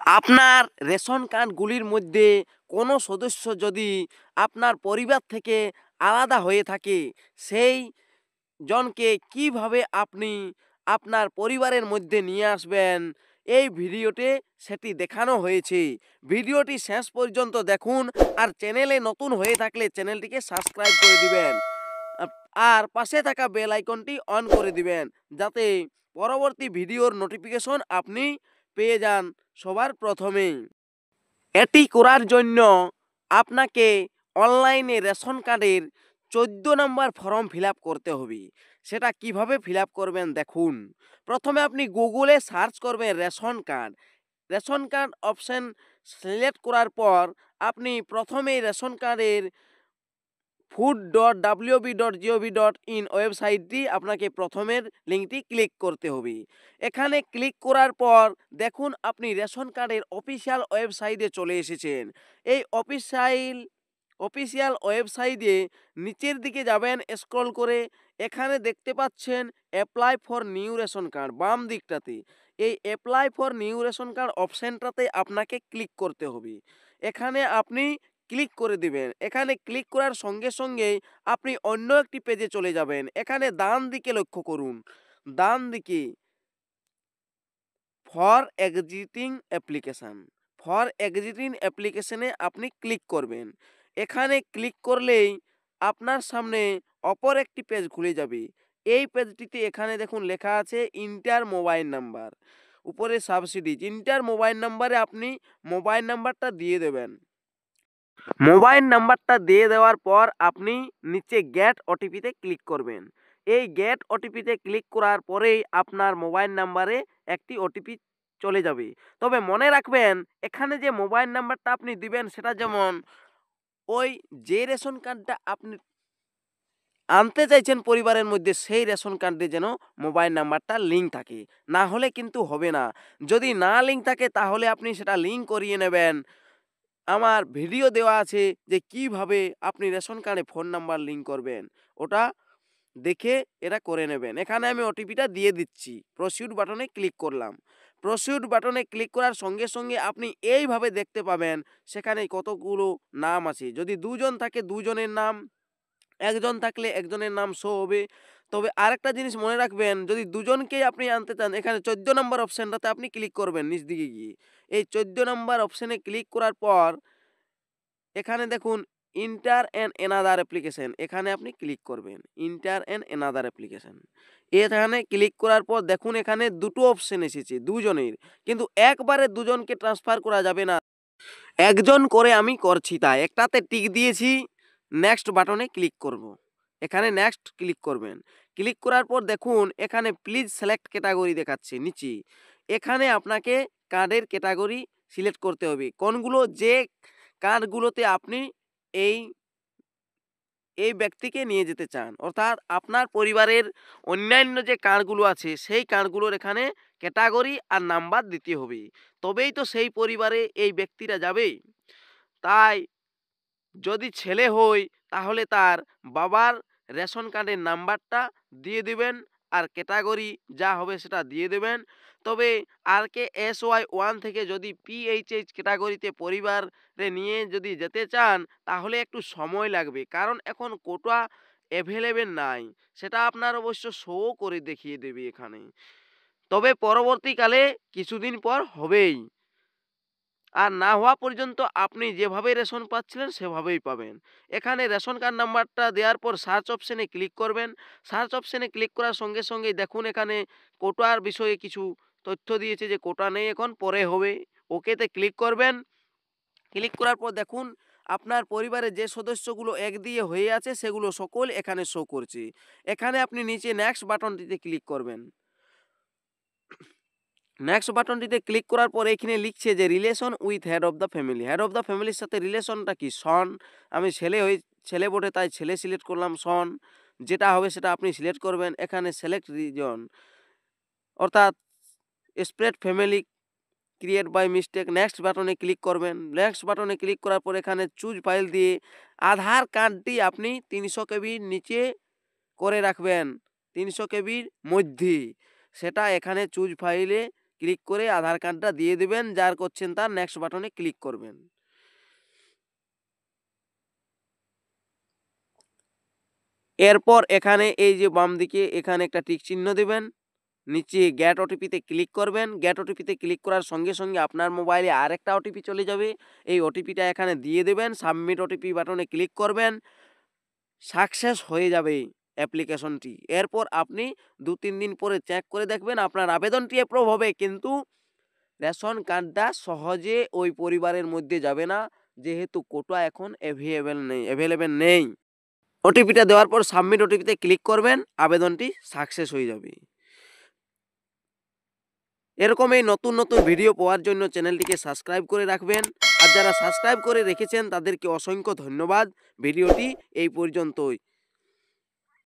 আপনার রেশন কার্ডগুলির মধ্যে কোনো সদস্য যদি আপনার পরিবার থেকে আলাদা হয়ে থাকে, সেই জনকে কিভাবে আপনি আপনার পরিবারের মধ্যে নিয়ে আসবেন, এই ভিডিওতে সেটি দেখানো হয়েছে। ভিডিওটি শেষ পর্যন্ত দেখুন, আর চ্যানেলে নতুন হয়ে থাকলে চ্যানেলটিকে সাবস্ক্রাইব করে দিবেন, আর পাশে থাকা বেল আইকনটি অন করে দিবেন, যাতে পরবর্তী ভিডিওর নোটিফিকেশন আপনি পেয়ে যান সবার প্রথমেই। এটি করার জন্য আপনাকে অনলাইনে রেশন কার্ডের 14 নম্বর ফর্ম ফিল আপ করতে হবে। সেটা কিভাবে ফিল আপ করবেন দেখুন। প্রথমে আপনি গুগলে সার্চ করবেন ration card. Ration card option select করার পর আপনি প্রথমেই রেশন কার্ডের food.wb.gov.in ওয়েবসাইটটি আপনাকে প্রথমের লিঙ্কটি ক্লিক করতে হবে। এখানে ক্লিক করার পর দেখুন আপনি রেশন কার্ডের অফিসিয়াল ওয়েবসাইটে চলে এসেছেন। এই অফিসিয়াল ওয়েবসাইটে নিচের দিকে যাবেন স্ক্রল করে, এখানে দেখতে পাচ্ছেন apply for new ration card বাম দিকটাতে। এই apply for new ration card অপশানটাতে আপনাকে ক্লিক করতে হবে। এখানে আপনি ক্লিক করে দিবেন। এখানে ক্লিক করার সঙ্গে সঙ্গেই আপনি অন্য একটি পেজে চলে যাবেন। এখানে ডান দিকে লক্ষ্য করুন, ডান দিকে ফর এক্সিস্টিং অ্যাপ্লিকেশনে আপনি ক্লিক করবেন। এখানে ক্লিক করলেই আপনার সামনে অপর একটি পেজ খুলে যাবে। এই পেজটিতে এখানে দেখুন লেখা আছে ইন্টার মোবাইল নাম্বার, উপরে সাবসিডিজ। ইন্টার মোবাইল নাম্বারে আপনি মোবাইল নাম্বারটা দিয়ে দেবেন। মোবাইল নাম্বারটা দিয়ে দেওয়ার পর আপনি নিচে গেট ওটিপিতে ক্লিক করবেন। এই গেট ওটিপিতে ক্লিক করার পরেই আপনার মোবাইল নাম্বারে একটি ওটিপি চলে যাবে। তবে মনে রাখবেন, এখানে যে মোবাইল নাম্বারটা আপনি দিবেন সেটা যেমন ওই যে রেশন কার্ডটা আপনি আনতে চাইছেন পরিবারের মধ্যে, সেই রেশন কার্ডে যেন মোবাইল নাম্বারটা লিঙ্ক থাকে, না হলে কিন্তু হবে না। যদি না লিঙ্ক থাকে তাহলে আপনি সেটা লিঙ্ক করিয়ে নেবেন। আমার ভিডিও দেওয়া আছে যে কিভাবে আপনি রেশন কার্ডে ফোন নাম্বার লিঙ্ক করবেন, ওটা দেখে এটা করে নেবেন। এখানে আমি ওটিপিটা দিয়ে দিচ্ছি। প্রসিউড বাটনে ক্লিক করলাম। প্রসিউড বাটনে ক্লিক করার সঙ্গে সঙ্গে আপনি এইভাবে দেখতে পাবেন সেখানে কতগুলো নাম আছে। যদি দুজন থাকে দুজনের নাম, একজন থাকলে একজনের নাম শো হবে। তবে আরেকটা জিনিস মনে রাখবেন, যদি দুজনকেই আপনি আনতে চান, এখানে 14 নম্বর অপশানটাতে আপনি ক্লিক করবেন নিচ দিকে গিয়ে। এই 14 নম্বর অপশানে ক্লিক করার পর এখানে দেখুন ইন্টার অ্যান্ড এনাদার অ্যাপ্লিকেশন, এখানে আপনি ক্লিক করবেন ইন্টার অ্যান্ড এনাদার অ্যাপ্লিকেশন। এখানে ক্লিক করার পর দেখুন এখানে দুটো অপশন এসেছে দুজনের, কিন্তু একবারে দুজনকে ট্রান্সফার করা যাবে না, একজন করে আমি করছি। তাই একটাতে টিক দিয়েছি, নেক্সট বাটনে ক্লিক করব। এখানে নেক্সট ক্লিক করবেন। ক্লিক করার পর দেখুন এখানে প্লিজ সিলেক্ট ক্যাটাগরি দেখাচ্ছে নিচে। এখানে আপনাকে কার্ডের ক্যাটাগরি সিলেক্ট করতে হবে, কোনগুলো যে কার্ডগুলোতে আপনি এই ব্যক্তিকে নিয়ে যেতে চান, অর্থাৎ আপনার পরিবারের অন্যান্য যে কার্ডগুলো আছে সেই কার্ডগুলোর এখানে ক্যাটাগরি আর নাম্বার দিতে হবে, তবেই তো সেই পরিবারে এই ব্যক্তিরা যাবে। তাই যদি ছেলে হয় তাহলে তার বাবার রেশন কার্ডের নাম্বারটা দিয়ে দিবেন, আর ক্যাটাগরি যা হবে সেটা দিয়ে দেবেন। তবে RKSY1 থেকে যদি PHH ক্যাটাগরিতে পরিবারে নিয়ে যদি যেতে চান তাহলে একটু সময় লাগবে, কারণ এখন কোটা অ্যাভেলেবেল নাই। সেটা আপনার অবশ্য শো করে দেখিয়ে দেবে এখানে, তবে পরবর্তীকালে কিছুদিন পর হবেই। আর না হওয়া পর্যন্ত আপনি যেভাবে রেশন পাচ্ছিলেন সেভাবেই পাবেন। এখানে রেশন কার্ড নাম্বারটা দেওয়ার পর সার্চ অপশানে ক্লিক করবেন। সার্চ অপশানে ক্লিক করার সঙ্গে সঙ্গেই দেখুন এখানে কোটার বিষয়ে কিছু তথ্য দিয়েছে যে কোটা নেই এখন, পরে হবে। ওকেতে ক্লিক করবেন। ক্লিক করার পর দেখুন আপনার পরিবারে যে সদস্যগুলো এক দিয়ে হয়ে আছে সেগুলো সকল এখানে শো করছে। এখানে আপনি নিচে নেক্সট বাটনটিতে ক্লিক করবেন। নেক্সট বাটনটিতে ক্লিক করার পর এখানে লিখছে যে relation with head of the family. Head of the ফ্যামিলির সাথে রিলেশনটা কি? সন। আমি ছেলে বটে তাই ছেলে সিলেক্ট করলাম, সন। যেটা হবে সেটা আপনি সিলেক্ট করবেন। এখানে সিলেক্ট রিজন, অর্থাৎ spread family create by mistake. Next বাটনে ক্লিক করবেন। নেক্সট বাটনে ক্লিক করার পর এখানে চুজ ফাইল দিয়ে আধার কার্ডটি আপনি 300 কেবির নিচে করে রাখবেন, 300 কেবির মধ্যে। সেটা এখানে চুজ ফাইলে ক্লিক করে আধার কার্ডটা দিয়ে দেবেন, যার করছেন তার নেক্সট বাটনে ক্লিক করবেন। এরপর এখানে এই যে বাম দিকে এখানে একটা টিক চিহ্ন দেবেন, নিচে গেট ওটিপিতে ক্লিক করবেন। গেট ওটিপিতে ক্লিক করার সঙ্গে সঙ্গে আপনার মোবাইলে আরেকটা ওটিপি চলে যাবে, এই ওটিপিটা এখানে দিয়ে দেবেন, সাবমিট ওটিপি বাটনে ক্লিক করবেন, সাকসেস হয়ে যাবে অ্যাপ্লিকেশনটি। এরপর আপনি 2-3 দিন পরে চেক করে দেখবেন আপনার আবেদনটি অ্যাপ্রুভ হবে, কিন্তু রেশন কার্ডটা সহজে ওই পরিবারের মধ্যে যাবে না, যেহেতু কোটা এখন অ্যাভেলেবেল নেই। ওটিপিটা দেওয়ার পর সাবমিট ওটিপিতে ক্লিক করবেন, আবেদনটি সাকসেস হয়ে যাবে। এরকম এই নতুন নতুন ভিডিও পাওয়ার জন্য চ্যানেলটিকে সাবস্ক্রাইব করে রাখবেন, আর যারা সাবস্ক্রাইব করে রেখেছেন তাদেরকে অসংখ্য ধন্যবাদ। ভিডিওটি এই পর্যন্তই।